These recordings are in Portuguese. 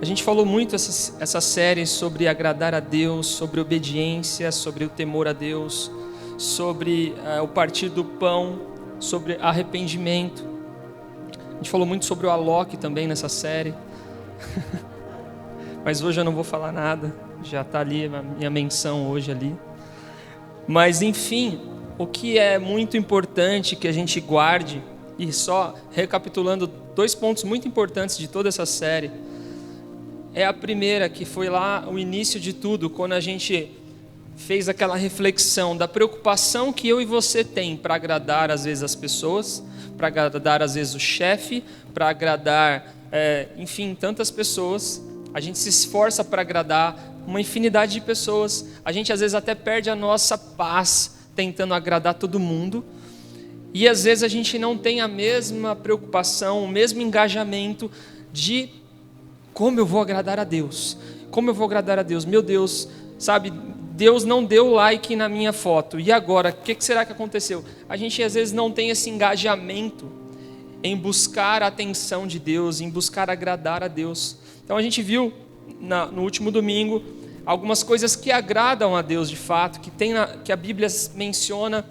A gente falou muito essa série sobre agradar a Deus, sobre obediência, sobre o temor a Deus, sobre o partir do pão, sobre arrependimento. A gente falou muito sobre o Alok também nessa série. Mas hoje eu não vou falar nada, já está ali a minha menção hoje ali. Mas enfim, o que é muito importante que a gente guarde, e só recapitulando 2 pontos muito importantes de toda essa série, é a primeira, que foi lá o início de tudo, quando a gente fez aquela reflexão da preocupação que eu e você tem para agradar às vezes as pessoas, para agradar às vezes o chefe, para agradar, enfim, tantas pessoas. A gente se esforça para agradar uma infinidade de pessoas. A gente às vezes até perde a nossa paz tentando agradar todo mundo. E às vezes a gente não tem a mesma preocupação, o mesmo engajamento de como eu vou agradar a Deus. Como eu vou agradar a Deus? Meu Deus, sabe, Deus não deu like na minha foto. E agora, o que será que aconteceu? A gente às vezes não tem esse engajamento em buscar a atenção de Deus, em buscar agradar a Deus. Então a gente viu no último domingo algumas coisas que agradam a Deus de fato, que a Bíblia menciona.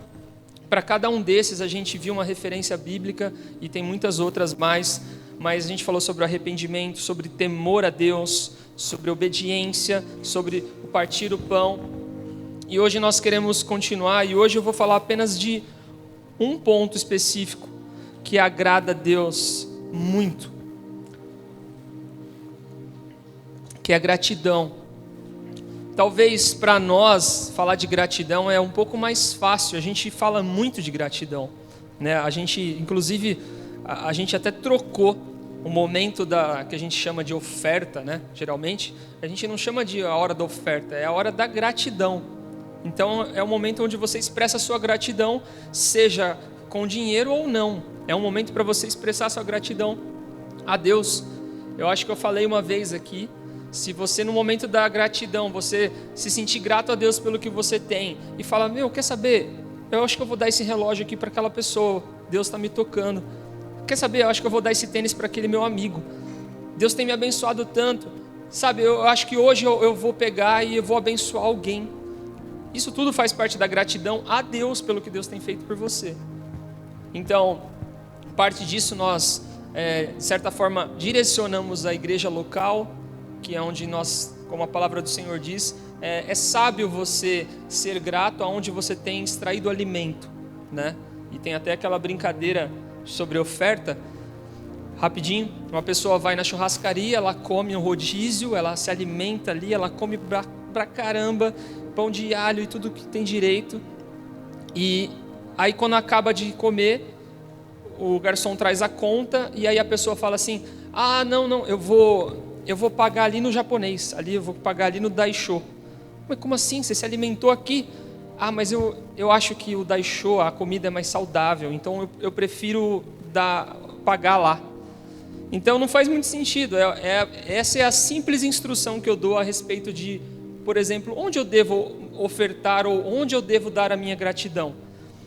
Para cada um desses a gente viu uma referência bíblica e tem muitas outras mais, mas a gente falou sobre o arrependimento, sobre temor a Deus, sobre obediência, sobre o partir o pão. E hoje nós queremos continuar, e hoje eu vou falar apenas de um ponto específico que agrada a Deus muito, que é a gratidão. Talvez para nós falar de gratidão é um pouco mais fácil. A gente fala muito de gratidão, né? A gente, inclusive, a gente até trocou o momento que a gente chama de oferta, né? Geralmente a gente não chama de a hora da oferta, é a hora da gratidão. Então é o momento onde você expressa a sua gratidão, seja com dinheiro ou não. É um momento para você expressar a sua gratidão a Deus. Eu acho que eu falei uma vez aqui. Se você no momento da gratidão, você se sentir grato a Deus pelo que você tem e fala, quer saber, eu acho que eu vou dar esse relógio aqui para aquela pessoa, Deus está me tocando. Quer saber, eu acho que eu vou dar esse tênis para aquele meu amigo, Deus tem me abençoado tanto, sabe, eu acho que hoje eu vou pegar e eu vou abençoar alguém. Isso tudo faz parte da gratidão a Deus pelo que Deus tem feito por você. Então, parte disso nós, de certa forma, direcionamos a igreja local, que é onde nós, como a palavra do Senhor diz, é sábio você ser grato aonde você tem extraído alimento, né? E tem até aquela brincadeira sobre oferta, rapidinho, uma pessoa vai na churrascaria, ela come um rodízio, ela se alimenta ali, ela come pra caramba, pão de alho e tudo que tem direito, e aí quando acaba de comer, o garçom traz a conta, e aí a pessoa fala assim, não, eu vou pagar ali no japonês, eu vou pagar ali no Daisho. Mas como assim? Você se alimentou aqui? Mas eu acho que o Daisho, a comida é mais saudável, então eu prefiro pagar lá. Então não faz muito sentido. Essa é a simples instrução que eu dou a respeito de, por exemplo, onde eu devo ofertar ou onde eu devo dar a minha gratidão.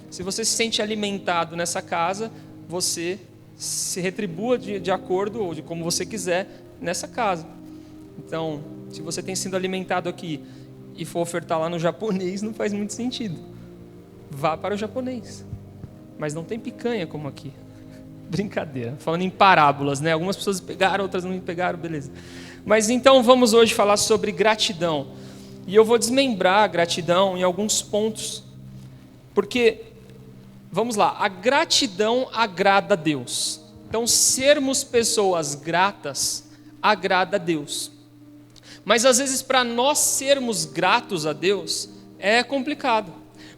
Se você se sente alimentado nessa casa, você se retribua de acordo, ou de como você quiser, nessa casa. Então, se você tem sido alimentado aqui e for ofertar lá no japonês, não faz muito sentido. Vá para o japonês. Mas não tem picanha como aqui. Brincadeira. Falando em parábolas, né? Algumas pessoas pegaram, outras não pegaram, beleza. Mas então vamos hoje falar sobre gratidão. E eu vou desmembrar a gratidão em alguns pontos. Porque, vamos lá, a gratidão agrada a Deus. Então, sermos pessoas gratas agrada a Deus. Mas às vezes para nós sermos gratos a Deus é complicado,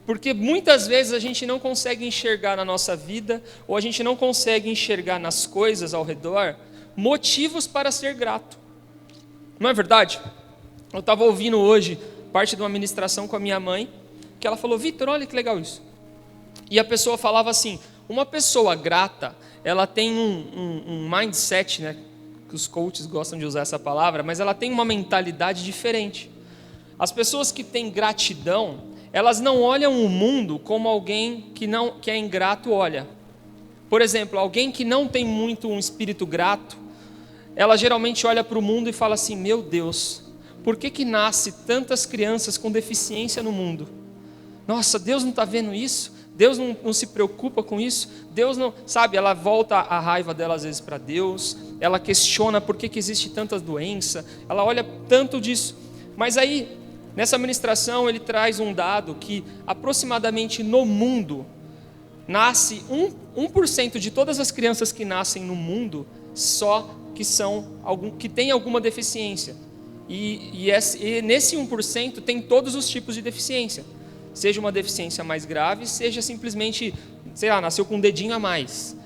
porque muitas vezes a gente não consegue enxergar na nossa vida, ou a gente não consegue enxergar nas coisas ao redor, motivos para ser grato. Não é verdade? Eu estava ouvindo hoje parte de uma ministração com a minha mãe, que ela falou, Vitor, olha que legal isso. E a pessoa falava assim, uma pessoa grata, ela tem um mindset, né? Os coaches gostam de usar essa palavra, mas ela tem uma mentalidade diferente. As pessoas que têm gratidão, elas não olham o mundo como alguém que é ingrato olha. Por exemplo, alguém que não tem muito um espírito grato, ela geralmente olha para o mundo e fala assim: meu Deus, por que nasce tantas crianças com deficiência no mundo? Nossa, Deus não está vendo isso? Deus não se preocupa com isso? Deus não... Sabe, ela volta a raiva dela às vezes para Deus, ela questiona por que existe tanta doença, ela olha tanto disso. Mas aí, nessa ministração, ele traz um dado que aproximadamente no mundo, nasce 1% de todas as crianças que nascem no mundo, só que tem alguma deficiência. E nesse 1% tem todos os tipos de deficiência. Seja uma deficiência mais grave, seja simplesmente, sei lá, nasceu com um dedinho a mais.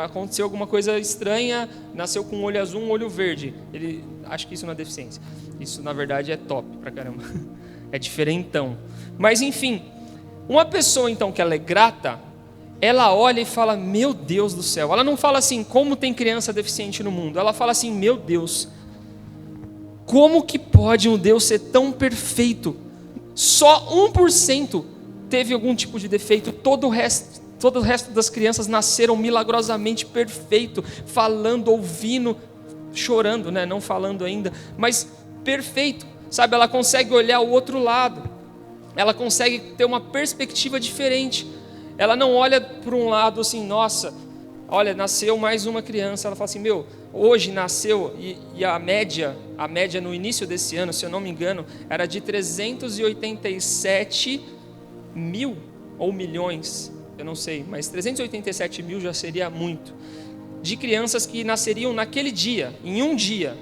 Aconteceu alguma coisa estranha, nasceu com um olho azul, um olho verde. Acho que isso não é deficiência. Isso, na verdade, é top pra caramba. É diferentão. Mas, enfim, uma pessoa, então, que ela é grata, ela olha e fala: meu Deus do céu. Ela não fala assim: como tem criança deficiente no mundo. Ela fala assim: meu Deus, como que pode um Deus ser tão perfeito? Só 1% teve algum tipo de defeito. Todo o resto das crianças nasceram milagrosamente perfeito, falando, ouvindo, chorando, né? Não falando ainda, mas perfeito, sabe? Ela consegue olhar o outro lado, ela consegue ter uma perspectiva diferente. Ela não olha para um lado assim: nossa, olha, nasceu mais uma criança. Ela fala assim: meu, hoje nasceu, e a média no início desse ano, se eu não me engano, era de 387 mil ou milhões, eu não sei, mas 387 mil já seria muito, de crianças que nasceriam naquele dia, em um dia.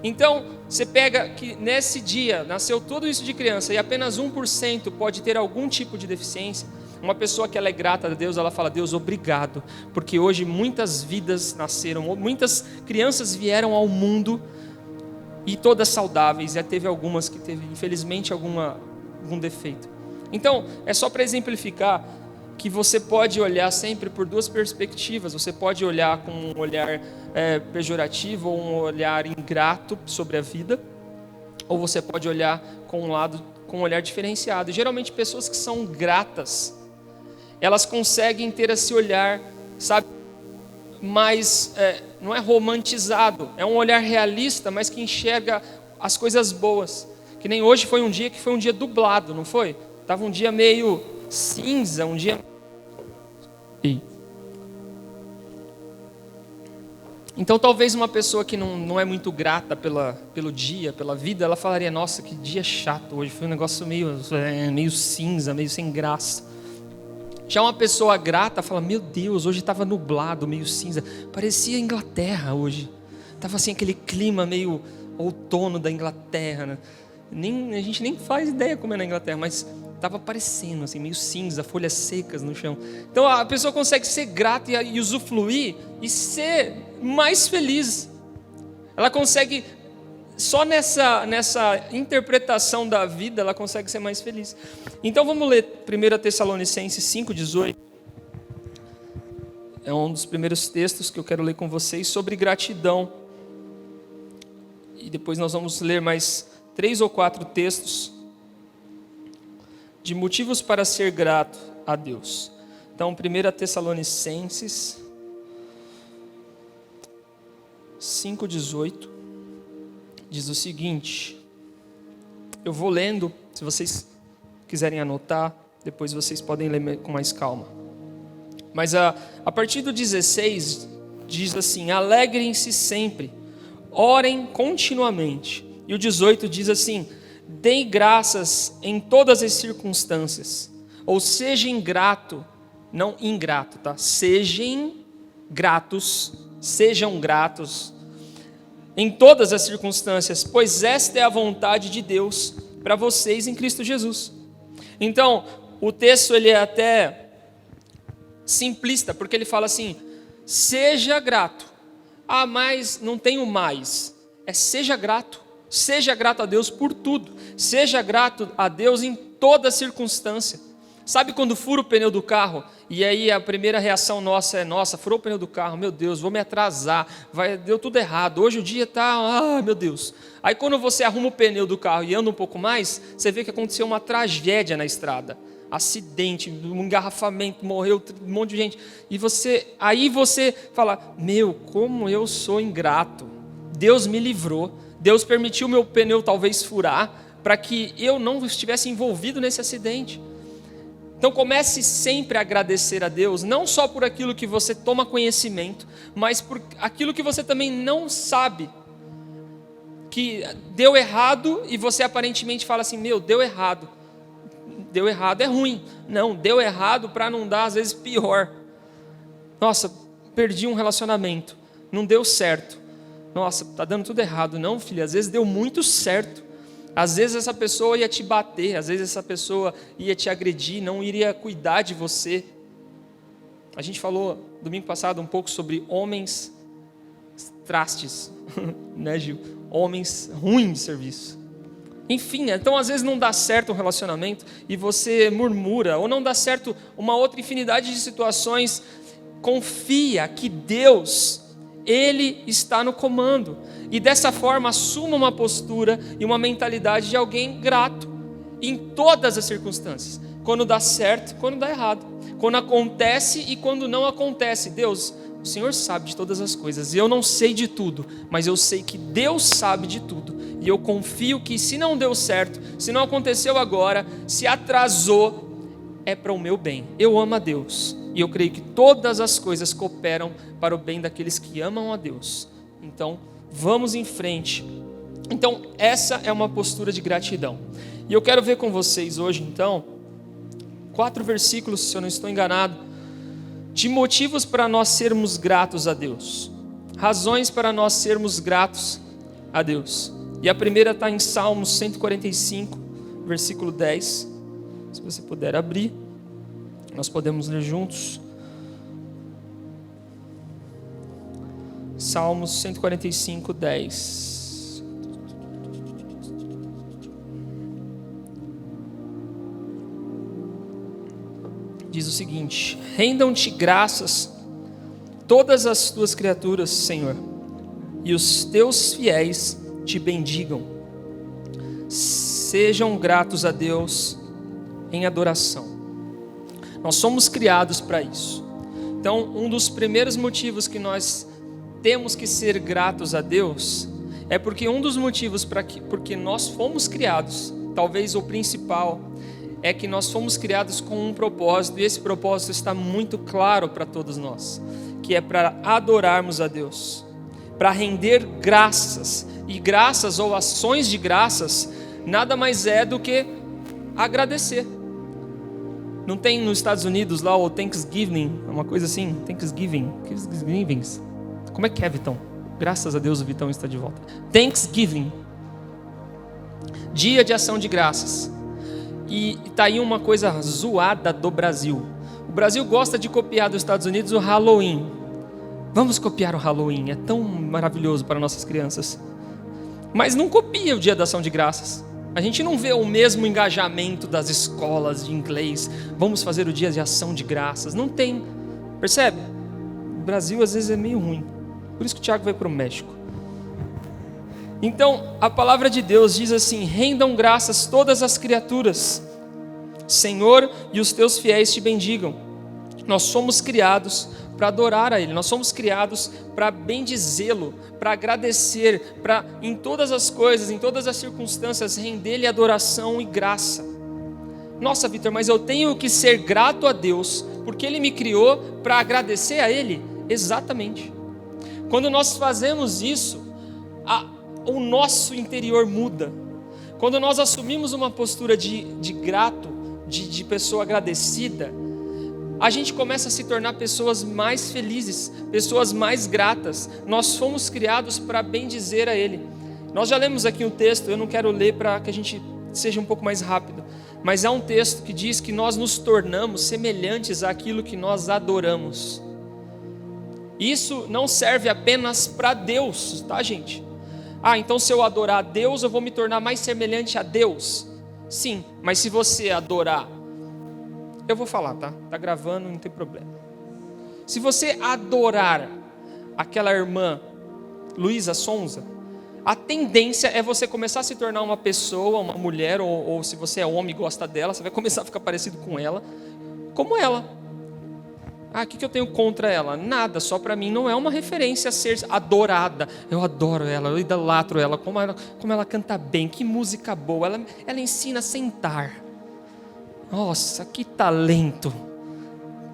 Então, você pega que nesse dia nasceu tudo isso de criança e apenas 1% pode ter algum tipo de deficiência. Uma pessoa que ela é grata a Deus, ela fala: Deus, obrigado, porque hoje muitas vidas nasceram, muitas crianças vieram ao mundo e todas saudáveis, já teve algumas que teve, infelizmente, algum defeito. Então, é só para exemplificar que você pode olhar sempre por duas perspectivas. Você pode olhar com um olhar pejorativo ou um olhar ingrato sobre a vida, ou você pode olhar com um olhar diferenciado. E, geralmente, pessoas que são gratas, elas conseguem ter esse olhar, sabe, mais, não é romantizado, é um olhar realista, mas que enxerga as coisas boas. Que nem hoje foi um dia que foi um dia dublado, não foi? Estava um dia meio cinza, um dia... Então talvez uma pessoa que não é muito grata pelo dia, pela vida, ela falaria: nossa, que dia chato hoje, foi um negócio meio cinza, meio sem graça. Já uma pessoa grata fala: meu Deus, hoje estava nublado, meio cinza, parecia Inglaterra hoje, estava assim aquele clima meio outono da Inglaterra, né? A gente nem faz ideia como é na Inglaterra, mas estava parecendo assim, meio cinza, folhas secas no chão. Então a pessoa consegue ser grata e usufruir e ser mais feliz. Ela consegue, só nessa interpretação da vida, ela consegue ser mais feliz. Então vamos ler 1 Tessalonicenses 5,18. É um dos primeiros textos que eu quero ler com vocês sobre gratidão. E depois nós vamos ler mais 3 ou 4 textos de motivos para ser grato a Deus. Então, 1 Tessalonicenses 5,18 diz o seguinte. Eu vou lendo, se vocês quiserem anotar, depois vocês podem ler com mais calma. Mas a partir do 16 diz assim: alegrem-se sempre, orem continuamente. E o 18 diz assim: deem graças em todas as circunstâncias. Ou sejam grato, não ingrato, tá? Sejam gratos em todas as circunstâncias, pois esta é a vontade de Deus para vocês em Cristo Jesus. Então, o texto ele é até simplista, porque ele fala assim: seja grato. Ah, mas não tenho mais. Seja grato. Seja grato a Deus por tudo. Seja grato a Deus em toda circunstância. Sabe quando fura o pneu do carro? E aí a primeira reação nossa é: nossa, furou o pneu do carro, meu Deus, vou me atrasar, deu tudo errado, hoje o dia está, meu Deus. Aí quando você arruma o pneu do carro e anda um pouco mais, você vê que aconteceu uma tragédia na estrada. acidente, um engarrafamento, morreu um monte de gente. E aí você fala, meu, como eu sou ingrato. Deus me livrou, Deus permitiu meu pneu talvez furar, para que eu não estivesse envolvido nesse acidente. Então comece sempre a agradecer a Deus, não só por aquilo que você toma conhecimento, mas por aquilo que você também não sabe, que deu errado e você aparentemente fala assim, meu, deu errado é ruim. Não, deu errado para não dar às vezes pior. Nossa, perdi um relacionamento, não deu certo. Nossa, está dando tudo errado. Não, filho, às vezes deu muito certo. Às vezes essa pessoa ia te bater, às vezes essa pessoa ia te agredir, não iria cuidar de você. A gente falou domingo passado um pouco sobre homens trastes, né, Gil? Homens ruins de serviço. Enfim, então às vezes não dá certo um relacionamento e você murmura, ou não dá certo uma outra infinidade de situações. Confia que Deus, Ele está no comando. E dessa forma assuma uma postura e uma mentalidade de alguém grato em todas as circunstâncias. Quando dá certo, quando dá errado. Quando acontece e quando não acontece. Deus, o Senhor sabe de todas as coisas. Eu não sei de tudo, mas eu sei que Deus sabe de tudo. E eu confio que se não deu certo, se não aconteceu agora, se atrasou, é para o meu bem. Eu amo a Deus. E eu creio que todas as coisas cooperam para o bem daqueles que amam a Deus. Então, vamos em frente. Então, essa é uma postura de gratidão. E eu quero ver com vocês hoje, então, 4 versículos, se eu não estou enganado, de motivos para nós sermos gratos a Deus. Razões para nós sermos gratos a Deus. E a primeira está em Salmos 145, versículo 10. Se você puder abrir, nós podemos ler juntos. Salmos 145, 10. Diz o seguinte: rendam-te graças todas as tuas criaturas, Senhor, e os teus fiéis te bendigam. Sejam gratos a Deus em adoração. Nós somos criados para isso. Então, um dos primeiros motivos que nós temos que ser gratos a Deus é porque um dos motivos porque nós fomos criados, talvez o principal, é que nós fomos criados com um propósito, e esse propósito está muito claro para todos nós, que é para adorarmos a Deus, para render graças. E graças ou ações de graças nada mais é do que agradecer. Não tem nos Estados Unidos lá o Thanksgiving, uma coisa assim, Thanksgiving. Como é que é, Vitão? Graças a Deus o Vitão está de volta. Thanksgiving, dia de ação de graças. E está aí uma coisa zoada do Brasil. O Brasil gosta de copiar dos Estados Unidos o Halloween. Vamos copiar o Halloween, é tão maravilhoso para nossas crianças. Mas não copia o dia da ação de graças. A gente não vê o mesmo engajamento das escolas de inglês. Vamos fazer o dia de ação de graças. Não tem. Percebe? O Brasil às vezes é meio ruim. Por isso que o Tiago vai para o México. Então, a palavra de Deus diz assim: rendam graças todas as criaturas, Senhor, e os teus fiéis te bendigam. Nós somos criados para adorar a Ele, nós somos criados para bendizê-lo, para agradecer, para em todas as coisas, em todas as circunstâncias, render-lhe adoração e graça. Nossa, Vitor, mas eu tenho que ser grato a Deus, porque Ele me criou para agradecer a Ele? Exatamente. Quando nós fazemos isso, o nosso interior muda. Quando nós assumimos uma postura de grato, de pessoa agradecida, a gente começa a se tornar pessoas mais felizes, pessoas mais gratas. Nós fomos criados para bendizer a Ele. Nós já lemos aqui um texto, eu não quero ler para que a gente seja um pouco mais rápido, mas há um texto que diz que nós nos tornamos semelhantes àquilo que nós adoramos. Isso não serve apenas para Deus, tá, gente? Então se eu adorar a Deus, eu vou me tornar mais semelhante a Deus. Sim, mas se você adorar, eu vou falar, tá? Tá gravando, não tem problema. Se você adorar aquela irmã Luísa Sonza, a tendência é você começar a se tornar uma pessoa, uma mulher, ou se você é homem e gosta dela, você vai começar a ficar parecido com ela, como ela. O que eu tenho contra ela? Nada, só para mim não é uma referência a ser adorada. Eu adoro ela, eu idolatro ela, como ela canta bem, que música boa, ela ensina a sentar. Nossa, que talento.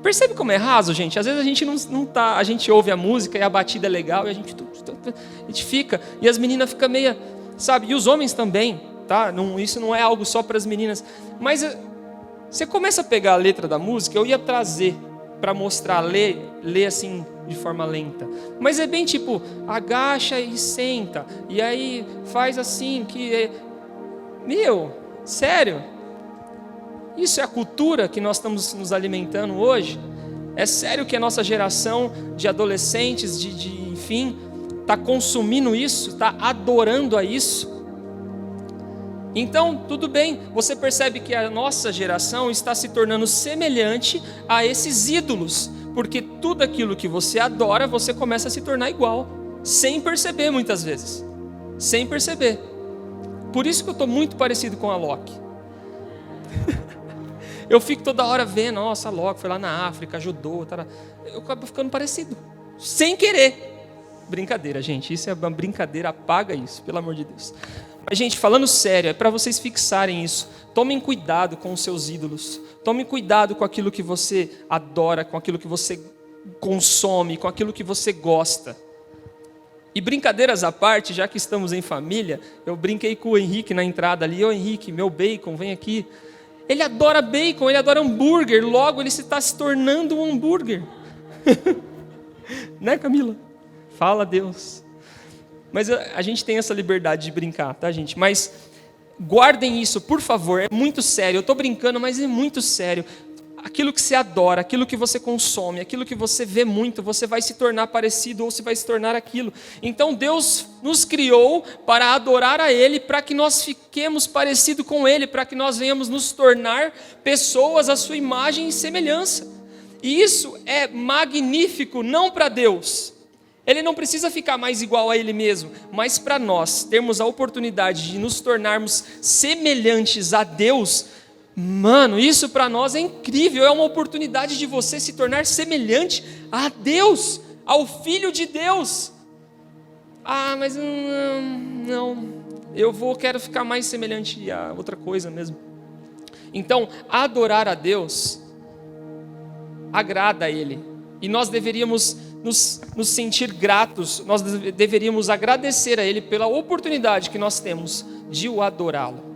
Percebe como é raso, gente? Às vezes a gente não tá, a gente ouve a música e a batida é legal e a gente fica, e as meninas ficam meia, sabe? E os homens também, tá? Isso não é algo só para as meninas. Mas você começa a pegar a letra da música, eu ia trazer para mostrar, ler assim de forma lenta. Mas é bem tipo, agacha e senta, e aí faz assim, sério? Isso é a cultura que nós estamos nos alimentando hoje? É sério que a nossa geração de adolescentes, enfim, está consumindo isso, está adorando a isso? Então, tudo bem, você percebe que a nossa geração está se tornando semelhante a esses ídolos, porque tudo aquilo que você adora, você começa a se tornar igual, sem perceber muitas vezes, sem perceber. Por isso que eu estou muito parecido com a Loki. Eu fico toda hora vendo, nossa, a Loki foi lá na África, ajudou, eu acabo ficando parecido, sem querer. Brincadeira, gente, isso é uma brincadeira, apaga isso, pelo amor de Deus. Mas, gente, falando sério, é para vocês fixarem isso. Tomem cuidado com os seus ídolos. Tomem cuidado com aquilo que você adora, com aquilo que você consome, com aquilo que você gosta. E brincadeiras à parte, já que estamos em família, eu brinquei com o Henrique na entrada ali. Ô Henrique, meu bacon, vem aqui. Ele adora bacon, ele adora hambúrguer, logo ele está se tornando um hambúrguer. Né, Camila? Fala, Deus. Mas a gente tem essa liberdade de brincar, tá, gente? Mas guardem isso, por favor, é muito sério. Eu estou brincando, mas é muito sério. Aquilo que você adora, aquilo que você consome, aquilo que você vê muito, você vai se tornar parecido ou se vai se tornar aquilo. Então Deus nos criou para adorar a Ele, para que nós fiquemos parecidos com Ele, para que nós venhamos nos tornar pessoas à sua imagem e semelhança. E isso é magnífico, não para Deus. Ele não precisa ficar mais igual a Ele mesmo, mas para nós termos a oportunidade de nos tornarmos semelhantes a Deus, mano, isso para nós é incrível, é uma oportunidade de você se tornar semelhante a Deus, ao Filho de Deus. Mas não, quero ficar mais semelhante a outra coisa mesmo. Então, adorar a Deus agrada a Ele, e nós deveríamos nos sentir gratos, nós deveríamos agradecer a Ele pela oportunidade que nós temos de o adorá-lo.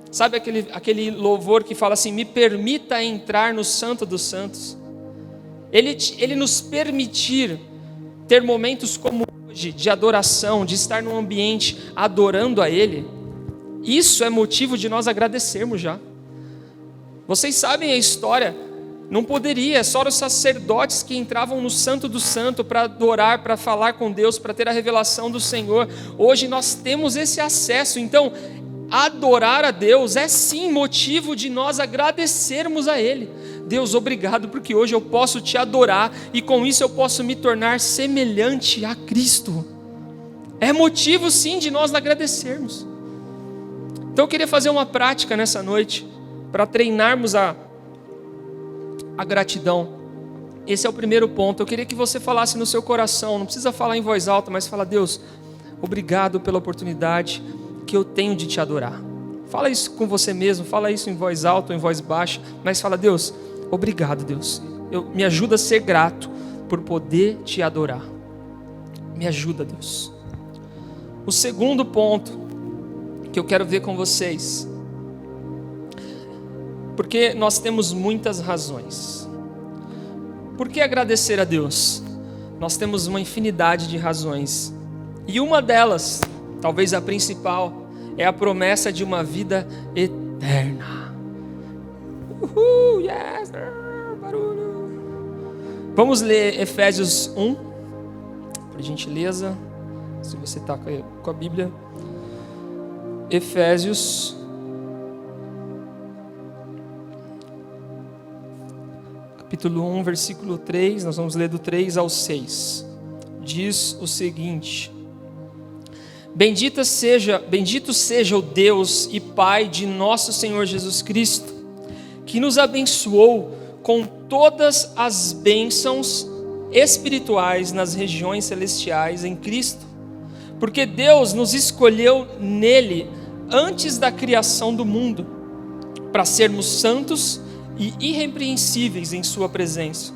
Sabe aquele louvor que fala assim, me permita entrar no Santo dos Santos? Ele nos permitir ter momentos como hoje, de adoração, de estar num ambiente adorando a Ele, isso é motivo de nós agradecermos já. Vocês sabem a história, não poderia, só os sacerdotes que entravam no Santo do Santo para adorar, para falar com Deus, para ter a revelação do Senhor. Hoje nós temos esse acesso, então adorar a Deus é sim motivo de nós agradecermos a Ele. Deus, obrigado porque hoje eu posso te adorar e com isso eu posso me tornar semelhante a Cristo. É motivo sim de nós agradecermos. Então eu queria fazer uma prática nessa noite para treinarmos a gratidão. Esse é o primeiro ponto. Eu queria que você falasse no seu coração, não precisa falar em voz alta, mas fala, Deus, obrigado pela oportunidade que eu tenho de te adorar. Fala isso com você mesmo, fala isso em voz alta ou em voz baixa, mas fala, Deus, obrigado, Deus. Me ajuda a ser grato por poder te adorar. Me ajuda, Deus. O segundo ponto que eu quero ver com vocês, porque nós temos muitas razões. Por que agradecer a Deus? Nós temos uma infinidade de razões. E uma delas, talvez a principal, é a promessa de uma vida eterna. Yes, barulho. Vamos ler Efésios 1, por gentileza, se você está com a Bíblia. Efésios capítulo 1, versículo 3, nós vamos ler do 3 ao 6. Diz o seguinte: Bendito seja o Deus e Pai de nosso Senhor Jesus Cristo, que nos abençoou com todas as bênçãos espirituais nas regiões celestiais em Cristo, porque Deus nos escolheu nele antes da criação do mundo, para sermos santos e irrepreensíveis em sua presença.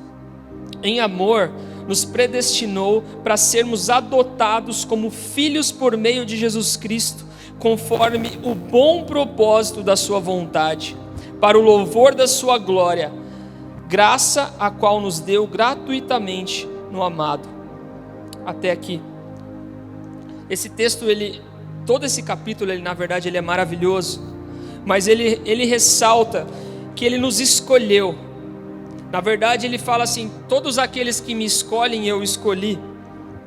Em amor, nos predestinou para sermos adotados como filhos por meio de Jesus Cristo, conforme o bom propósito da sua vontade, para o louvor da sua glória, graça a qual nos deu gratuitamente no amado. Até aqui. Esse texto, todo esse capítulo, na verdade, ele é maravilhoso, mas ele ressalta que ele nos escolheu. Na verdade, ele fala assim: todos aqueles que me escolhem, eu escolhi.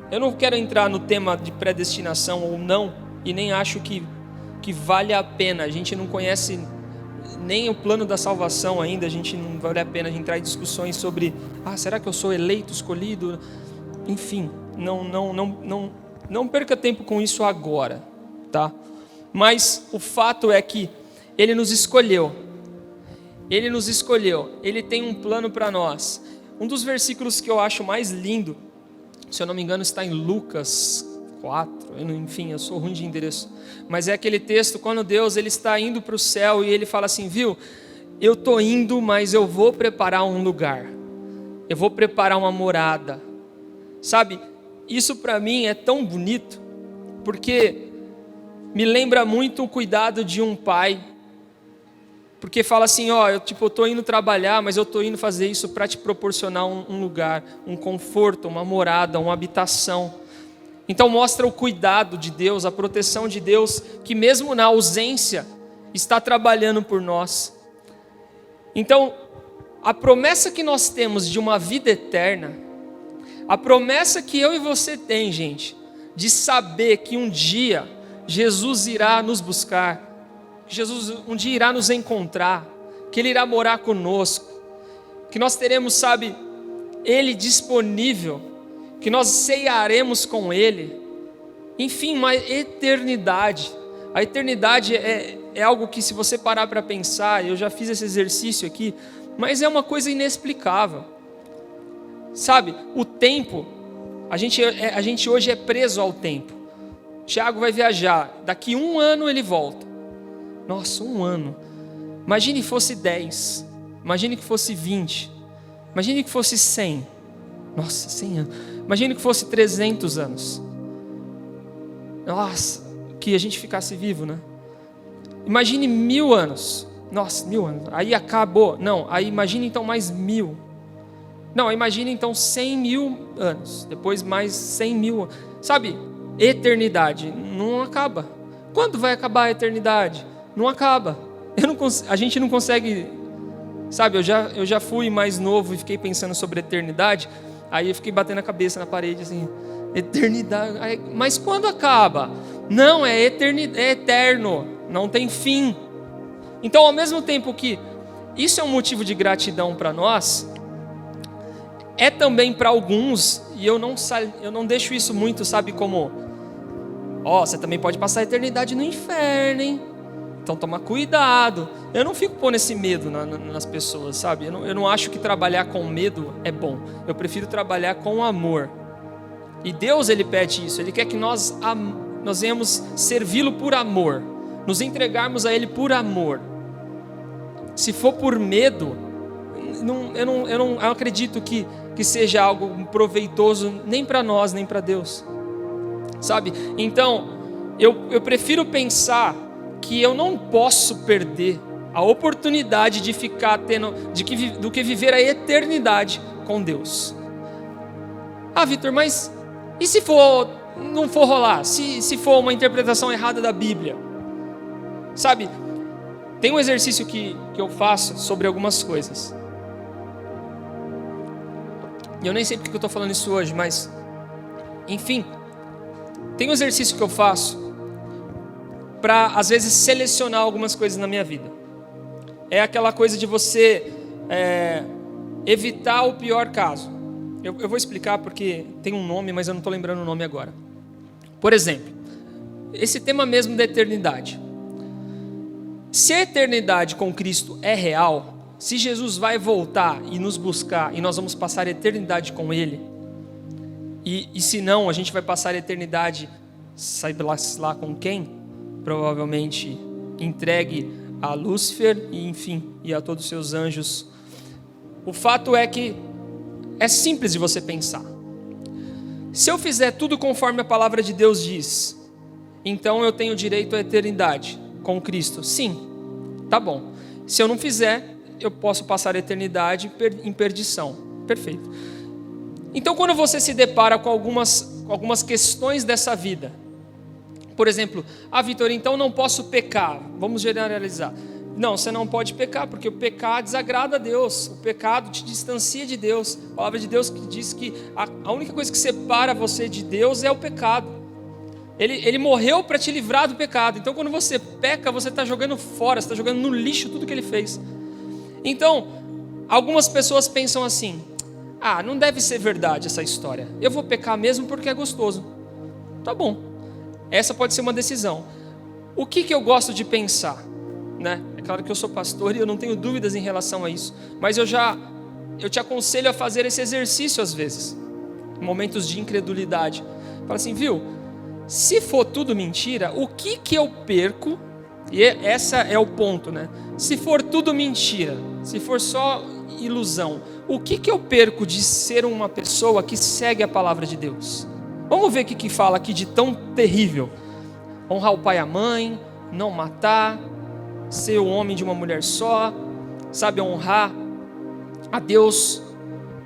Eu não quero entrar no tema de predestinação ou não, e nem acho que vale a pena. A gente não conhece nem o plano da salvação ainda, a gente não vale a pena entrar em discussões sobre, será que eu sou eleito, escolhido? Enfim, não perca tempo com isso agora, tá? Mas o fato é que ele nos escolheu. Ele nos escolheu, Ele tem um plano para nós. Um dos versículos que eu acho mais lindo, se eu não me engano, está em Lucas 4, enfim, eu sou ruim de endereço, mas é aquele texto quando Deus ele está indo para o céu e Ele fala assim: viu, eu estou indo, mas eu vou preparar um lugar, eu vou preparar uma morada. Sabe, isso para mim é tão bonito, porque me lembra muito o cuidado de um pai. Porque fala assim, eu estou indo trabalhar, mas eu estou indo fazer isso para te proporcionar um lugar, um conforto, uma morada, uma habitação. Então mostra o cuidado de Deus, a proteção de Deus, que mesmo na ausência, está trabalhando por nós. Então, a promessa que nós temos de uma vida eterna, a promessa que eu e você tem, gente, de saber que um dia Jesus irá nos buscar, Jesus um dia irá nos encontrar, que Ele irá morar conosco, que nós teremos, Ele disponível, que nós ceiaremos com Ele, enfim, uma eternidade. A eternidade é algo que, se você parar para pensar, eu já fiz esse exercício aqui, mas é uma coisa inexplicável. O tempo, a gente hoje é preso ao tempo. Tiago vai viajar, daqui 1 ano ele volta. Nossa, 1 ano. Imagine que fosse 10. Imagine que fosse 20. Imagine que fosse 100. Nossa, 100 anos. Imagine que fosse 300 anos. Nossa, que a gente ficasse vivo, né? Imagine 1000 anos. Nossa, 1000 anos. Aí acabou. Não, aí imagine então mais 1000. Não, imagine então 100.000 anos. Depois mais 100.000. Eternidade. Não acaba. Quando vai acabar a eternidade? Não acaba. A gente não consegue. Eu já fui mais novo e fiquei pensando sobre a eternidade. Aí eu fiquei batendo a cabeça na parede assim, eternidade. Mas quando acaba? Não, é eterno. Não tem fim. Então, ao mesmo tempo que isso é um motivo de gratidão para nós, é também para alguns, e eu não deixo isso muito, como, você também pode passar a eternidade no inferno, hein? Então toma cuidado. Eu não fico pondo esse medo nas pessoas, Eu não acho que trabalhar com medo é bom. Eu prefiro trabalhar com amor. E Deus, Ele pede isso. Ele quer que nós venhamos servi-lo por amor, nos entregarmos a Ele por amor. Se for por medo, eu não acredito que seja algo proveitoso nem para nós, nem para Deus. Então, eu prefiro pensar que eu não posso perder a oportunidade de ficar do que viver a eternidade com Deus. Vitor, mas e se não for rolar? Se for uma interpretação errada da Bíblia? Tem um exercício que eu faço sobre algumas coisas. E eu nem sei porque eu estou falando isso hoje, mas enfim, tem um exercício que eu faço para, às vezes, selecionar algumas coisas na minha vida. É aquela coisa de você evitar o pior caso. Eu vou explicar porque tem um nome, mas eu não estou lembrando o nome agora. Por exemplo, esse tema mesmo da eternidade. Se a eternidade com Cristo é real, se Jesus vai voltar e nos buscar e nós vamos passar a eternidade com Ele, e se não, a gente vai passar a eternidade, sabe lá com quem? Provavelmente entregue a Lúcifer e enfim, e a todos os seus anjos. O fato é que é simples de você pensar. Se eu fizer tudo conforme a palavra de Deus diz, então eu tenho direito à eternidade com Cristo. Sim, tá bom. Se eu não fizer, eu posso passar a eternidade em perdição. Perfeito. Então, quando você se depara com algumas questões dessa vida, por exemplo, Vitor, então não posso pecar. Vamos generalizar. Não, você não pode pecar, porque o pecado desagrada a Deus. O pecado te distancia de Deus. A palavra de Deus diz que a única coisa que separa você de Deus é o pecado. Ele morreu para te livrar do pecado. Então, quando você peca, você está jogando fora, você está jogando no lixo tudo que ele fez. Então, algumas pessoas pensam assim: não deve ser verdade essa história. Eu vou pecar mesmo porque é gostoso. Tá bom. Essa pode ser uma decisão. O que eu gosto de pensar? Né? É claro que eu sou pastor e eu não tenho dúvidas em relação a isso. Mas eu te aconselho a fazer esse exercício às vezes. Em momentos de incredulidade. Fala assim, viu? Se for tudo mentira, o que eu perco? E essa é o ponto, né? Se for tudo mentira, se for só ilusão, o que eu perco de ser uma pessoa que segue a palavra de Deus? Vamos ver o que fala aqui de tão terrível. Honrar o pai e a mãe, não matar, ser o homem de uma mulher só, sabe, honrar a Deus,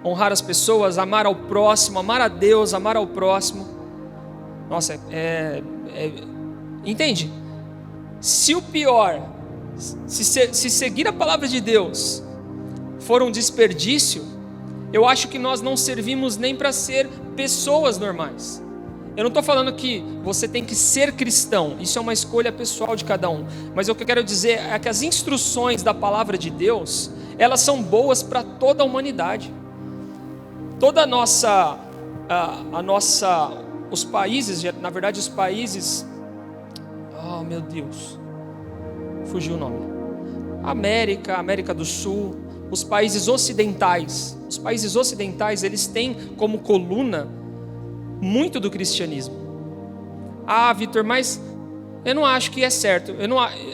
honrar as pessoas, amar ao próximo, amar a Deus, amar ao próximo. Nossa, entende? Se o pior, se seguir a palavra de Deus for um desperdício, eu acho que nós não servimos nem para ser pessoas normais. Eu não estou falando que você tem que ser cristão, isso é uma escolha pessoal de cada um. Mas o que eu quero dizer é que as instruções da palavra de Deus, elas são boas para toda a humanidade. Toda os países, na verdade os países, oh meu Deus, fugiu o nome. América do Sul, os países ocidentais, eles têm como coluna muito do cristianismo. Vitor, mas eu não acho que é certo.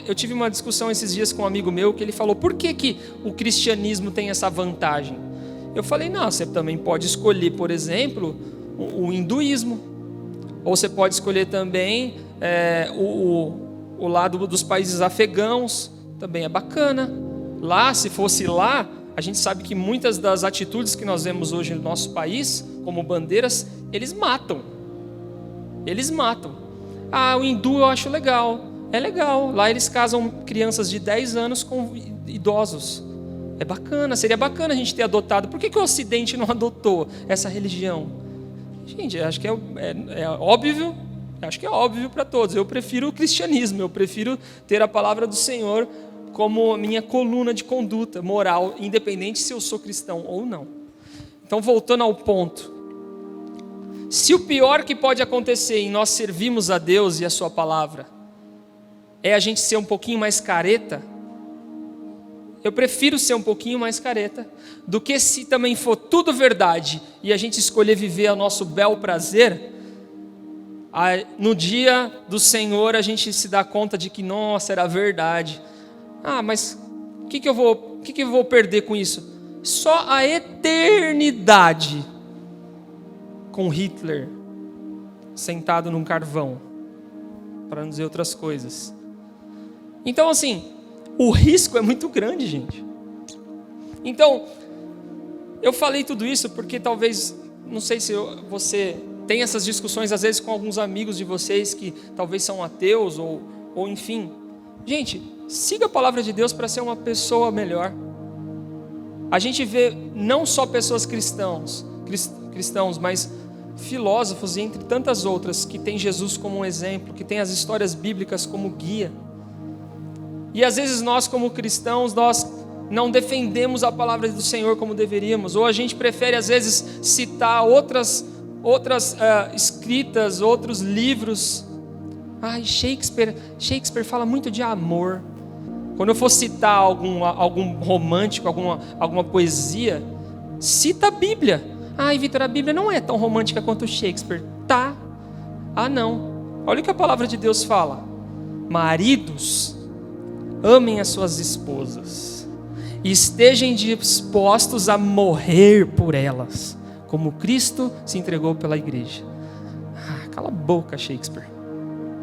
Eu tive uma discussão esses dias com um amigo meu que ele falou, por que o cristianismo tem essa vantagem? Eu falei, não, você também pode escolher, por exemplo, o hinduísmo. Ou você pode escolher também o lado dos países afegãos, também é bacana. Lá, se fosse lá, a gente sabe que muitas das atitudes que nós vemos hoje no nosso país, como bandeiras, eles matam. O hindu eu acho legal. É legal. Lá eles casam crianças de 10 anos com idosos. É bacana, seria bacana a gente ter adotado. Por que o Ocidente não adotou essa religião? Gente, acho que é óbvio. Acho que é óbvio para todos. Eu prefiro o cristianismo. Eu prefiro ter a palavra do Senhor como minha coluna de conduta moral, independente se eu sou cristão ou não. Então, voltando ao ponto. Se o pior que pode acontecer em nós servirmos a Deus e a sua palavra é a gente ser um pouquinho mais careta, eu prefiro ser um pouquinho mais careta do que se também for tudo verdade e a gente escolher viver ao nosso bel prazer. No dia do Senhor a gente se dá conta de que, nossa, era verdade. Mas o que eu vou perder com isso? Só a eternidade com Hitler sentado num carvão, para não dizer outras coisas. Então, assim, o risco é muito grande, gente. Então, eu falei tudo isso porque talvez, não sei se você tem essas discussões às vezes com alguns amigos de vocês que talvez são ateus ou enfim. Gente, siga a palavra de Deus para ser uma pessoa melhor. A gente vê não só pessoas cristãos, mas filósofos e entre tantas outras que têm Jesus como um exemplo, que têm as histórias bíblicas como guia. E às vezes nós como cristãos, nós não defendemos a palavra do Senhor como deveríamos, ou a gente prefere às vezes citar outras escritas, outros livros, Ai, Shakespeare fala muito de amor. Quando eu for citar algum romântico, alguma poesia, cita a Bíblia. Ai, Vitor, a Bíblia não é tão romântica quanto Shakespeare. Tá. Ah, não. Olha o que a palavra de Deus fala. Maridos, amem as suas esposas e estejam dispostos a morrer por elas, como Cristo se entregou pela igreja. Ah, cala a boca, Shakespeare.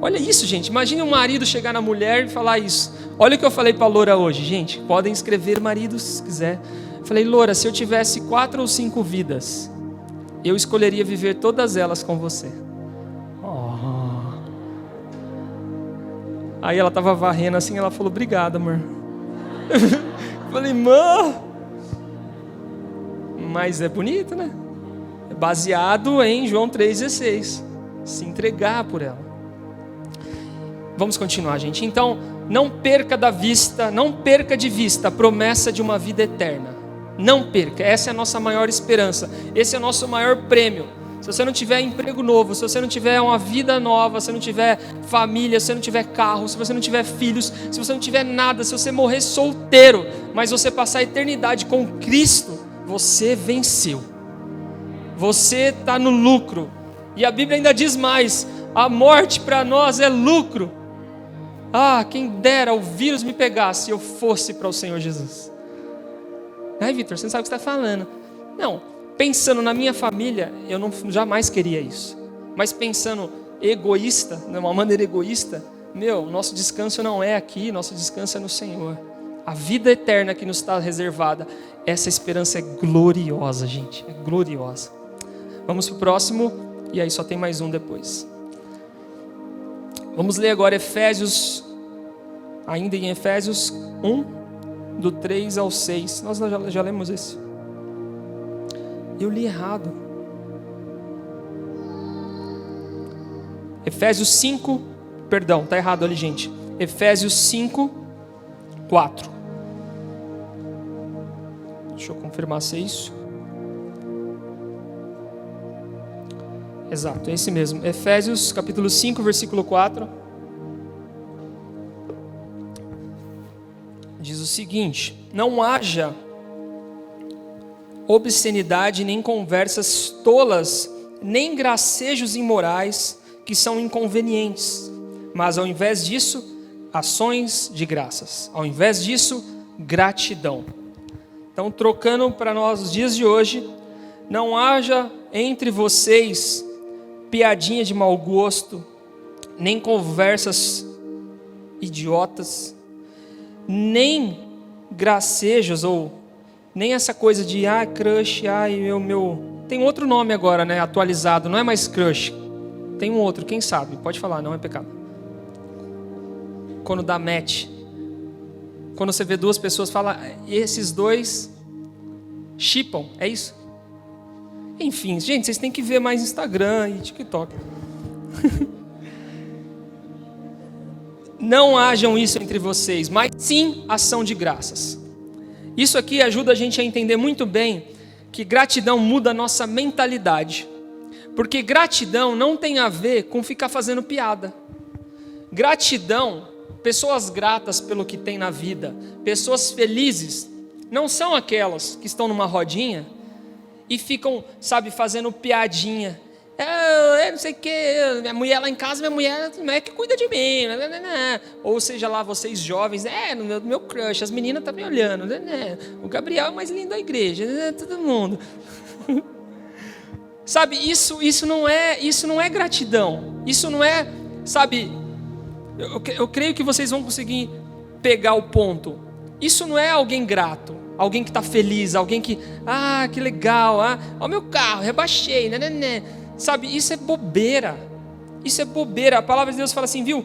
Olha isso, gente. Imagine um marido chegar na mulher e falar isso. Olha o que eu falei para a Loura hoje, gente. Podem escrever, maridos, se quiser. Eu falei, Loura, se eu tivesse 4 ou 5 vidas, eu escolheria viver todas elas com você. Oh. Aí ela estava varrendo assim, ela falou, obrigada, amor. Eu falei, mãe. Mas é bonito, né? É baseado em João 3,16. Se entregar por ela. Vamos continuar, gente. Então, não perca de vista a promessa de uma vida eterna. Não perca. Essa é a nossa maior esperança. Esse é o nosso maior prêmio. Se você não tiver emprego novo, se você não tiver uma vida nova, se você não tiver família, se você não tiver carro, se você não tiver filhos, se você não tiver nada, se você morrer solteiro, mas você passar a eternidade com Cristo, você venceu. Você está no lucro. E a Bíblia ainda diz mais: a morte para nós é lucro. Ah, quem dera o vírus me pegasse e eu fosse para o Senhor Jesus. Ai, Vitor, você não sabe o que você está falando. Não, pensando na minha família, eu jamais queria isso. Mas pensando egoísta, de uma maneira egoísta, nosso descanso não é aqui, nosso descanso é no Senhor. A vida eterna que nos está reservada, essa esperança é gloriosa, gente, é gloriosa. Vamos para o próximo, e aí só tem mais um depois. Vamos ler agora ainda em Efésios 1, do 3 ao 6. Nós já lemos esse. Eu li errado. Efésios 5, perdão, está errado ali, gente. Efésios 5, 4. Deixa eu confirmar se é isso. Exato, é esse mesmo. Efésios capítulo 5, versículo 4. Diz o seguinte: não haja obscenidade, nem conversas tolas, nem gracejos imorais, que são inconvenientes. Mas ao invés disso, ações de graças. Ao invés disso, gratidão. Então, trocando para nós os dias de hoje, não haja entre vocês piadinha de mau gosto, nem conversas idiotas, nem gracejos, ou nem essa coisa de crush, meu. Tem outro nome agora, né? Atualizado, não é mais crush. Tem um outro, quem sabe? Pode falar, não é pecado. Quando dá match. Quando você vê duas pessoas, fala, esses dois shippam, é isso? Enfim, gente, vocês têm que ver mais Instagram e TikTok. Não hajam isso entre vocês, mas sim ação de graças. Isso aqui ajuda a gente a entender muito bem que gratidão muda a nossa mentalidade. Porque gratidão não tem a ver com ficar fazendo piada. Gratidão, pessoas gratas pelo que tem na vida, pessoas felizes, não são aquelas que estão numa rodinha e ficam, fazendo piadinha. Eu não sei o que, minha mulher lá em casa, minha mulher é que cuida de mim. Ou seja lá, vocês jovens, no meu crush, as meninas estão me olhando. O Gabriel é o mais lindo da igreja, todo mundo. Isso não é gratidão. Isso não é, eu creio que vocês vão conseguir pegar o ponto. Isso não é alguém grato, alguém que está feliz, alguém que, que legal, ó meu carro, rebaixei, isso é bobeira. Isso é bobeira. A palavra de Deus fala assim, viu?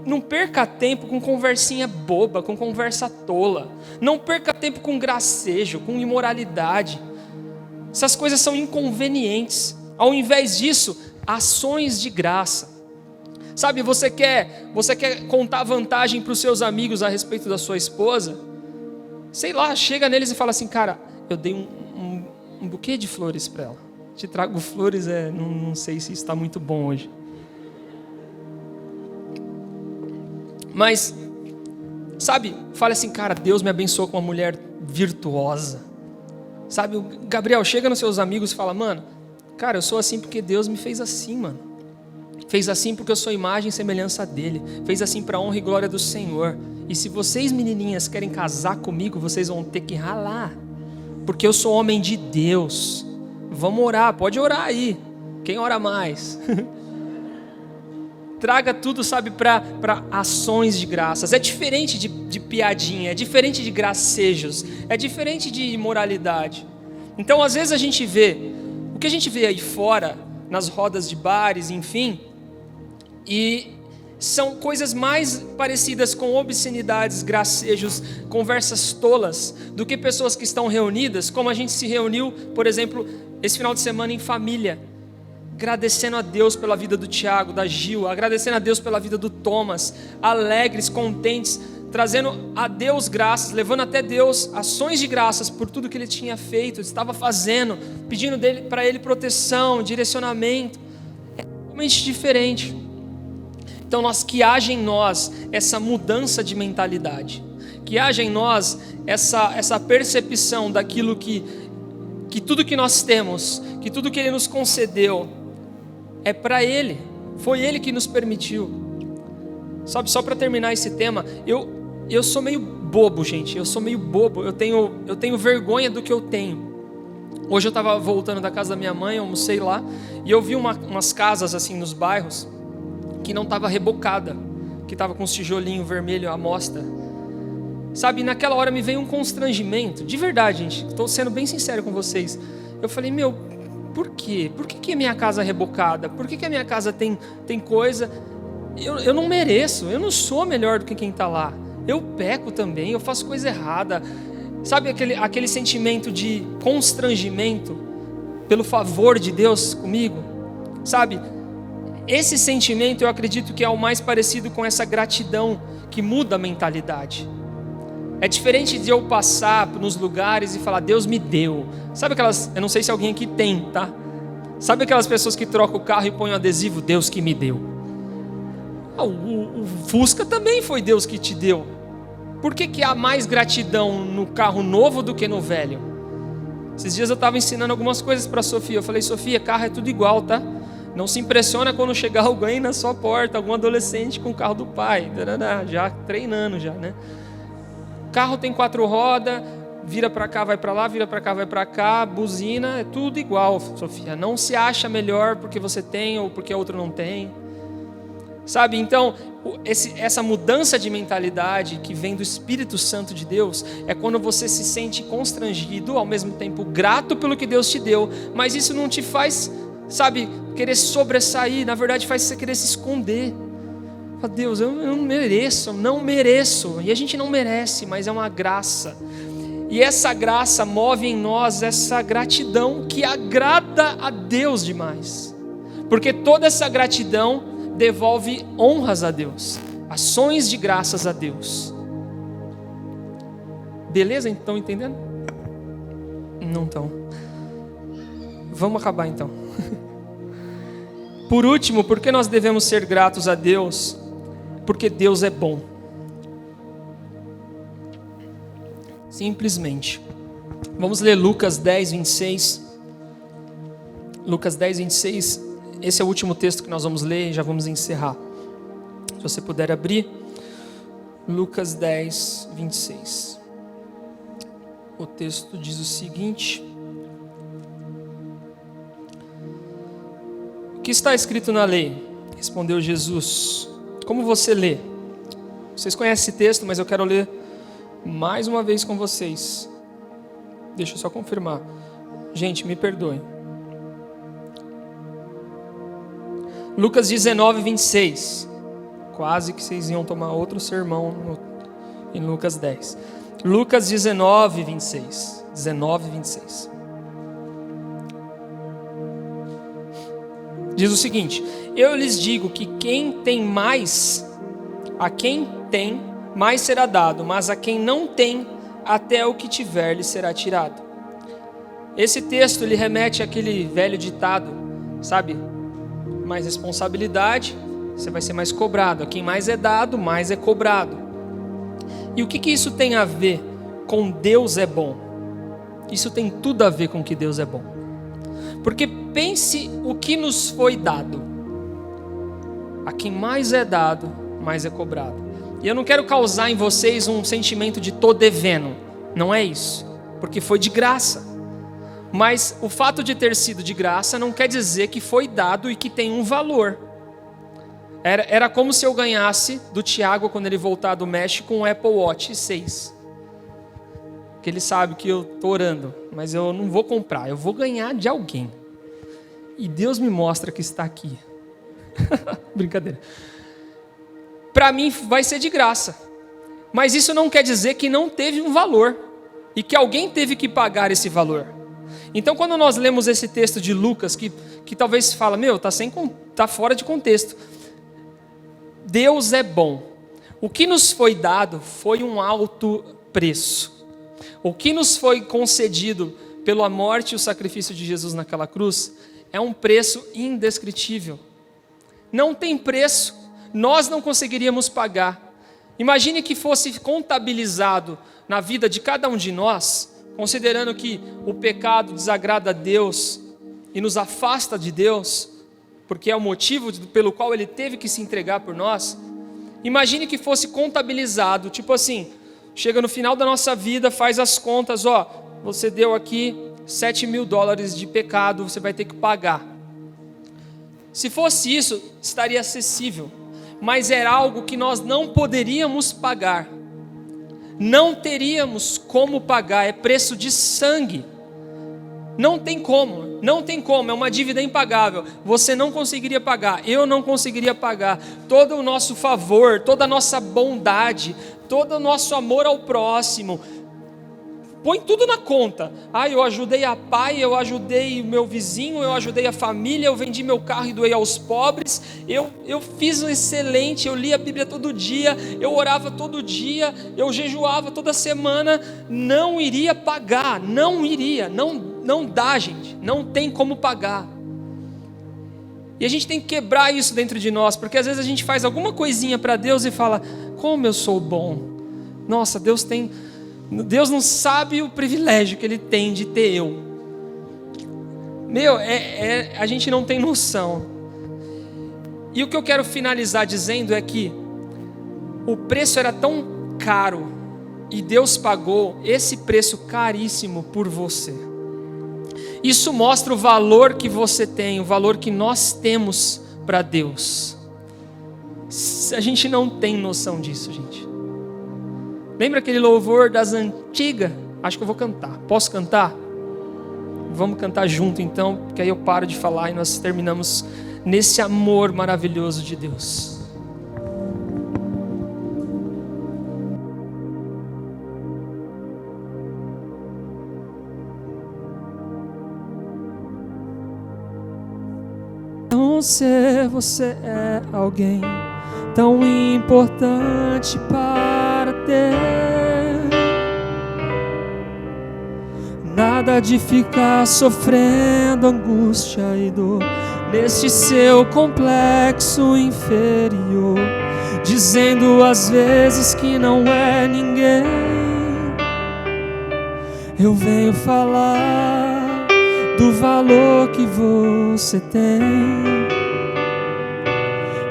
Não perca tempo com conversinha boba, com conversa tola. Não perca tempo com gracejo, com imoralidade. Essas coisas são inconvenientes. Ao invés disso, ações de graça. Você quer contar vantagem para os seus amigos a respeito da sua esposa? Sei lá, chega neles e fala assim, cara, eu dei um buquê de flores para ela. Te trago flores, não sei se está muito bom hoje. Mas, sabe, fala assim, cara, Deus me abençoou com uma mulher virtuosa. Sabe, o Gabriel chega nos seus amigos e fala, mano, cara, eu sou assim porque Deus me fez assim, mano. Fez assim porque eu sou imagem e semelhança dele. Fez assim para a honra e glória do Senhor. E se vocês, menininhas, querem casar comigo, vocês vão ter que ralar. Porque eu sou homem de Deus. Vamos orar, pode orar aí. Quem ora mais? Traga tudo, sabe, para ações de graças. É diferente de piadinha, é diferente de gracejos, é diferente de imoralidade. Então, às vezes a gente vê, o que a gente vê aí fora, nas rodas de bares, enfim, e são coisas mais parecidas com obscenidades, gracejos, conversas tolas, do que pessoas que estão reunidas, como a gente se reuniu, por exemplo, esse final de semana em família, agradecendo a Deus pela vida do Tiago, da Gil, agradecendo a Deus pela vida do Thomas, alegres, contentes, trazendo a Deus graças, levando até Deus ações de graças por tudo que ele tinha feito, estava fazendo, pedindo para ele proteção, direcionamento. É totalmente diferente. Então, que haja em nós essa mudança de mentalidade, que haja em nós essa percepção daquilo que tudo que nós temos, que tudo que ele nos concedeu, é para ele, foi ele que nos permitiu. Sabe, só para terminar esse tema, eu sou meio bobo, gente, eu sou meio bobo, eu tenho vergonha do que eu tenho. Hoje eu estava voltando da casa da minha mãe, almocei lá, e eu vi umas casas assim nos bairros, que não estava rebocada, que estava com os tijolinhos vermelho à mostra. Sabe, naquela hora me veio um constrangimento, de verdade, gente, estou sendo bem sincero com vocês. Eu falei, meu, por quê? Por que a minha casa é rebocada? Por que a minha casa tem coisa? Eu não mereço, eu não sou melhor do que quem está lá. Eu peco também, eu faço coisa errada. Sabe aquele sentimento de constrangimento pelo favor de Deus comigo? Sabe, esse sentimento eu acredito que é o mais parecido com essa gratidão que muda a mentalidade. É diferente de eu passar nos lugares e falar, Deus me deu. Sabe aquelas, eu não sei se alguém aqui tem, tá? Sabe aquelas pessoas que trocam o carro e põem um adesivo, Deus que me deu. O Fusca também foi Deus que te deu. Por que há mais gratidão no carro novo do que no velho? Esses dias eu estava ensinando algumas coisas para a Sofia. Eu falei, Sofia, carro é tudo igual, tá? Não se impressiona quando chegar alguém na sua porta, algum adolescente com o carro do pai. Já treinando já, né? Carro tem 4 rodas, vira para cá, vai para lá, vira para cá, vai para cá, buzina, é tudo igual, Sofia. Não se acha melhor porque você tem ou porque outro não tem. Sabe, então, essa mudança de mentalidade que vem do Espírito Santo de Deus é quando você se sente constrangido, ao mesmo tempo grato pelo que Deus te deu, mas isso não te faz, sabe, querer sobressair, na verdade faz você querer se esconder. Fala, Deus, eu não mereço, e a gente não merece, mas é uma graça. E essa graça move em nós essa gratidão que agrada a Deus demais, porque toda essa gratidão devolve honras a Deus, ações de graças a Deus. Beleza? Estão entendendo? Não estão. Vamos acabar então. Por último, por que nós devemos ser gratos a Deus? Porque Deus é bom. Simplesmente. Vamos ler Lucas 10, 26. Lucas 10, 26. Esse é o último texto que nós vamos ler e já vamos encerrar. Se você puder abrir, Lucas 10, 26. O texto diz o seguinte: o que está escrito na lei? Respondeu Jesus. Como você lê? Vocês conhecem esse texto, mas eu quero ler mais uma vez com vocês. Deixa eu só confirmar. Gente, me perdoem. Lucas 19, 26. Quase que vocês iam tomar outro sermão em Lucas 10. Lucas 19, 26. 19, 26. Diz o seguinte: eu lhes digo que quem tem mais, a quem tem, mais será dado, mas a quem não tem, até o que tiver lhe será tirado. Esse texto ele remete àquele velho ditado, sabe? Mais responsabilidade, você vai ser mais cobrado. A quem mais é dado, mais é cobrado. E o que isso tem a ver com Deus é bom? Isso tem tudo a ver com que Deus é bom. Porque pense o que nos foi dado. A quem mais é dado, mais é cobrado. E eu não quero causar em vocês um sentimento de tô devendo. Não é isso. Porque foi de graça. Mas o fato de ter sido de graça não quer dizer que foi dado e que tem um valor. Era como se eu ganhasse do Tiago quando ele voltar do México um Apple Watch 6. Que ele sabe que eu estou orando, mas eu não vou comprar, eu vou ganhar de alguém. E Deus me mostra que está aqui. Brincadeira. Para mim vai ser de graça. Mas isso não quer dizer que não teve um valor. E que alguém teve que pagar esse valor. Então quando nós lemos esse texto de Lucas, que talvez fala, tá fora de contexto. Deus é bom. O que nos foi dado foi um alto preço. O que nos foi concedido pela morte e o sacrifício de Jesus naquela cruz é um preço indescritível. Não tem preço, nós não conseguiríamos pagar. Imagine que fosse contabilizado na vida de cada um de nós, considerando que o pecado desagrada a Deus e nos afasta de Deus, porque é o motivo pelo qual Ele teve que se entregar por nós. Imagine que fosse contabilizado, tipo assim, chega no final da nossa vida, faz as contas, você deu aqui $7.000 de pecado, você vai ter que pagar. Se fosse isso, estaria acessível, mas era algo que nós não poderíamos pagar. Não teríamos como pagar, é preço de sangue. Não tem como, é uma dívida impagável. Você não conseguiria pagar, eu não conseguiria pagar. Todo o nosso favor, toda a nossa bondade, todo o nosso amor ao próximo, põe tudo na conta. Eu ajudei a pai, eu ajudei o meu vizinho, eu ajudei a família, eu vendi meu carro e doei aos pobres, eu fiz um excelente, eu li a Bíblia todo dia, eu orava todo dia, eu jejuava toda semana. Não iria pagar, não dá, gente, não tem como pagar. E a gente tem que quebrar isso dentro de nós, porque às vezes a gente faz alguma coisinha para Deus e fala, como eu sou bom. Nossa, Deus não sabe o privilégio que Ele tem de ter eu. A gente não tem noção. E o que eu quero finalizar dizendo é que o preço era tão caro e Deus pagou esse preço caríssimo por você. Isso mostra o valor que você tem, o valor que nós temos para Deus. A gente não tem noção disso, gente. Lembra aquele louvor das antigas? Acho que eu vou cantar. Posso cantar? Vamos cantar junto então, porque aí eu paro de falar e nós terminamos nesse amor maravilhoso de Deus. Não sei, você é alguém tão importante para ter. Nada de ficar sofrendo angústia e dor neste seu complexo inferior, dizendo às vezes que não é ninguém. Eu venho falar do valor que você tem.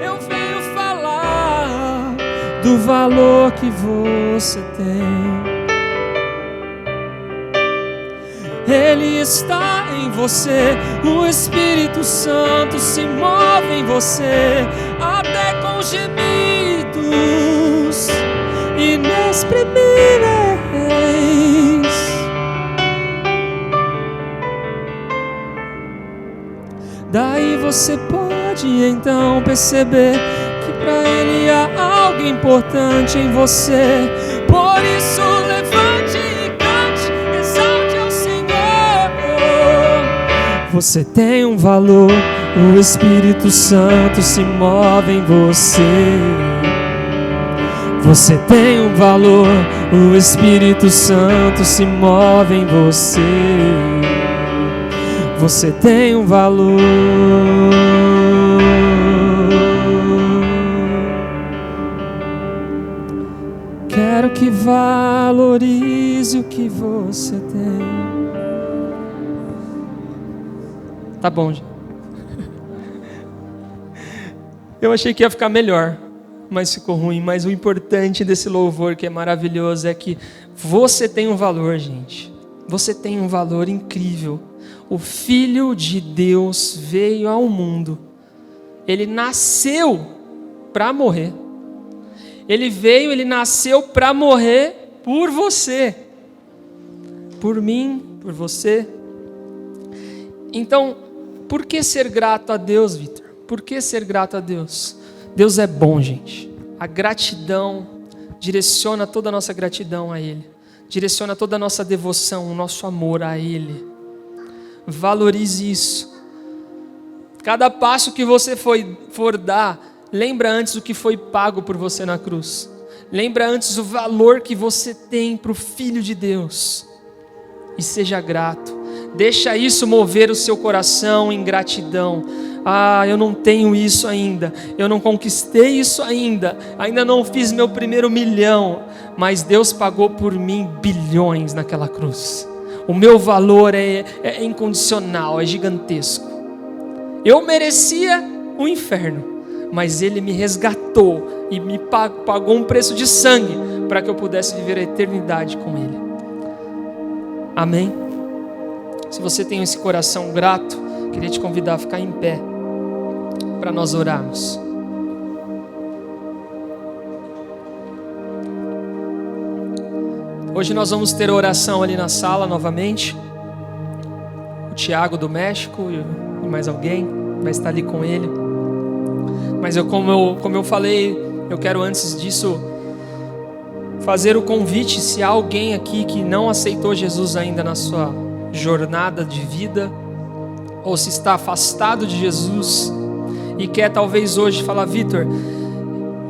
Eu venho falar do valor que você tem. Ele está em você, o Espírito Santo se move em você, até com gemidos inexprimíveis. Daí você pode então perceber que para Ele há algo importante em você. Por isso levante e cante, exalte ao Senhor. Você tem um valor, o Espírito Santo se move em você. Você tem um valor, o Espírito Santo se move em você. Você tem um valor. Quero que valorize o que você tem. Tá bom, gente. Eu achei que ia ficar melhor, mas ficou ruim. Mas o importante desse louvor, que é maravilhoso, é que você tem um valor, gente. Você tem um valor incrível. O Filho de Deus veio ao mundo. Ele nasceu para morrer. Ele nasceu para morrer por você. Por mim, por você. Então, por que ser grato a Deus, Vitor? Por que ser grato a Deus? Deus é bom, gente. A gratidão direciona toda a nossa gratidão a Ele. Direciona toda a nossa devoção, o nosso amor a Ele. Valorize isso. Cada passo que você for dar, lembra antes o que foi pago por você na cruz. Lembra antes o valor que você tem para o Filho de Deus. E seja grato. Deixa isso mover o seu coração em gratidão. Eu não tenho isso ainda. Eu não conquistei isso ainda. Ainda não fiz meu primeiro 1 milhão. Mas Deus pagou por mim bilhões naquela cruz. O meu valor é incondicional, é gigantesco. Eu merecia o inferno, mas Ele me resgatou e me pagou um preço de sangue para que eu pudesse viver a eternidade com Ele. Amém? Se você tem esse coração grato, queria te convidar a ficar em pé para nós orarmos. Hoje nós vamos ter oração ali na sala novamente. O Tiago do México e mais alguém vai estar ali com ele. Mas como eu falei, eu quero antes disso fazer o convite. Se há alguém aqui que não aceitou Jesus ainda na sua jornada de vida, ou se está afastado de Jesus e quer talvez hoje falar: Vitor,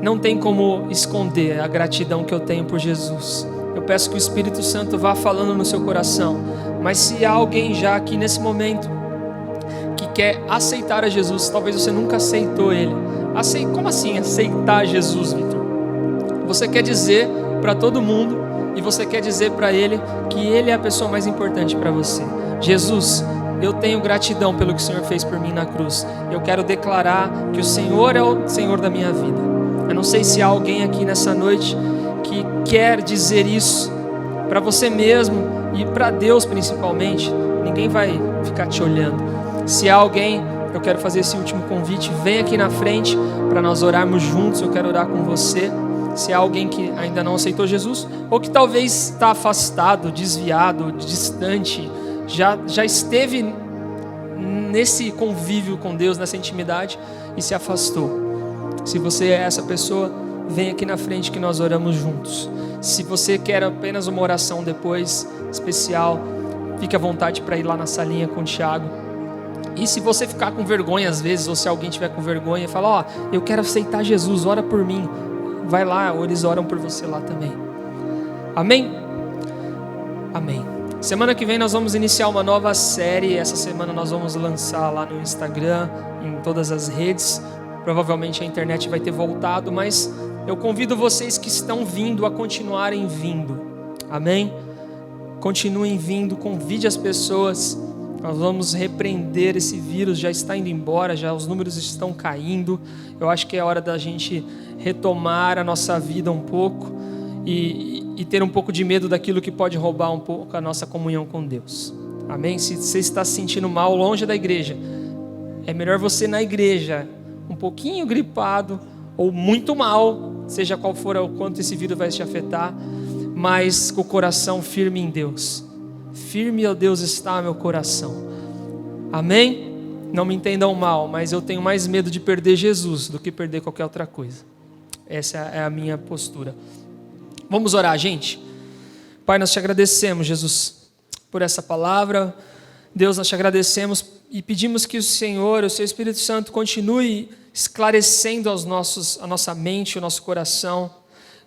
não tem como esconder a gratidão que eu tenho por Jesus. Eu peço que o Espírito Santo vá falando no seu coração. Mas se há alguém já aqui nesse momento que quer aceitar a Jesus, talvez você nunca aceitou Ele. Como assim aceitar Jesus, Vitor? Você quer dizer para todo mundo e você quer dizer para Ele que Ele é a pessoa mais importante para você. Jesus, eu tenho gratidão pelo que o Senhor fez por mim na cruz. Eu quero declarar que o Senhor é o Senhor da minha vida. Eu não sei se há alguém aqui nessa noite que quer dizer isso para você mesmo e para Deus principalmente. Ninguém vai ficar te olhando. Se há alguém, eu quero fazer esse último convite. Vem aqui na frente para nós orarmos juntos. Eu quero orar com você. Se há alguém que ainda não aceitou Jesus, ou que talvez está afastado, desviado, distante, já esteve nesse convívio com Deus, nessa intimidade e se afastou. Se você é essa pessoa, vem aqui na frente que nós oramos juntos. Se você quer apenas uma oração depois, especial, fique à vontade para ir lá na salinha com o Tiago. E se você ficar com vergonha às vezes, ou se alguém tiver com vergonha, fala: eu quero aceitar Jesus, ora por mim. Vai lá, ou eles oram por você lá também. Amém? Amém. Semana que vem nós vamos iniciar uma nova série. Essa semana nós vamos lançar lá no Instagram, em todas as redes. Provavelmente a internet vai ter voltado, mas eu convido vocês que estão vindo a continuarem vindo. Amém? Continuem vindo, convide as pessoas. Nós vamos repreender esse vírus, já está indo embora, já os números estão caindo. Eu acho que é hora da gente retomar a nossa vida um pouco e ter um pouco de medo daquilo que pode roubar um pouco a nossa comunhão com Deus. Amém? Se você está se sentindo mal longe da igreja, é melhor você na igreja, um pouquinho gripado ou muito mal, seja qual for o quanto esse vírus vai te afetar, mas com o coração firme em Deus. Firme, ó Deus, está meu coração. Amém? Não me entendam mal, mas eu tenho mais medo de perder Jesus do que perder qualquer outra coisa. Essa é a minha postura. Vamos orar, gente? Pai, nós te agradecemos, Jesus, por essa palavra. Deus, nós te agradecemos e pedimos que o Senhor, o seu Espírito Santo, continue esclarecendo a nossa mente, o nosso coração,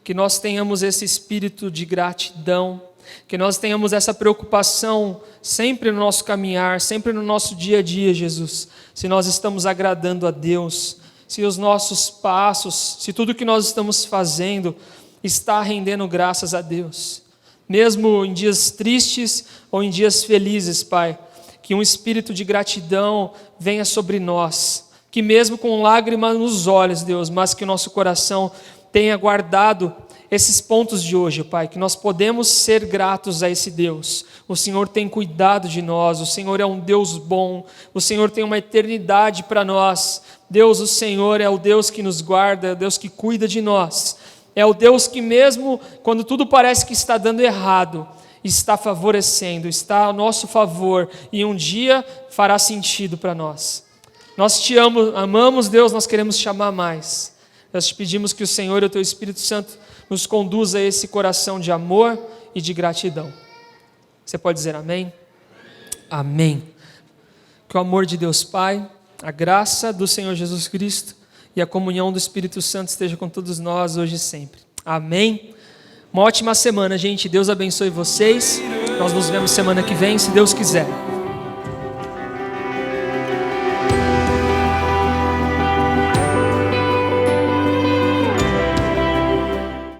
que nós tenhamos esse espírito de gratidão, que nós tenhamos essa preocupação sempre no nosso caminhar, sempre no nosso dia a dia, Jesus. Se nós estamos agradando a Deus, se os nossos passos, se tudo que nós estamos fazendo está rendendo graças a Deus. Mesmo em dias tristes ou em dias felizes, Pai, que um espírito de gratidão venha sobre nós, que mesmo com lágrimas nos olhos, Deus, mas que o nosso coração tenha guardado esses pontos de hoje, Pai, que nós podemos ser gratos a esse Deus. O Senhor tem cuidado de nós, o Senhor é um Deus bom, o Senhor tem uma eternidade para nós. Deus, o Senhor é o Deus que nos guarda, é o Deus que cuida de nós. É o Deus que mesmo quando tudo parece que está dando errado, está favorecendo, está a nosso favor e um dia fará sentido para nós. Nós te amamos, Deus, nós queremos te amar mais. Nós te pedimos que o Senhor e o Teu Espírito Santo nos conduza a esse coração de amor e de gratidão. Você pode dizer amém? Amém. Que o amor de Deus Pai, a graça do Senhor Jesus Cristo e a comunhão do Espírito Santo esteja com todos nós hoje e sempre. Amém. Uma ótima semana, gente. Deus abençoe vocês. Nós nos vemos semana que vem, se Deus quiser.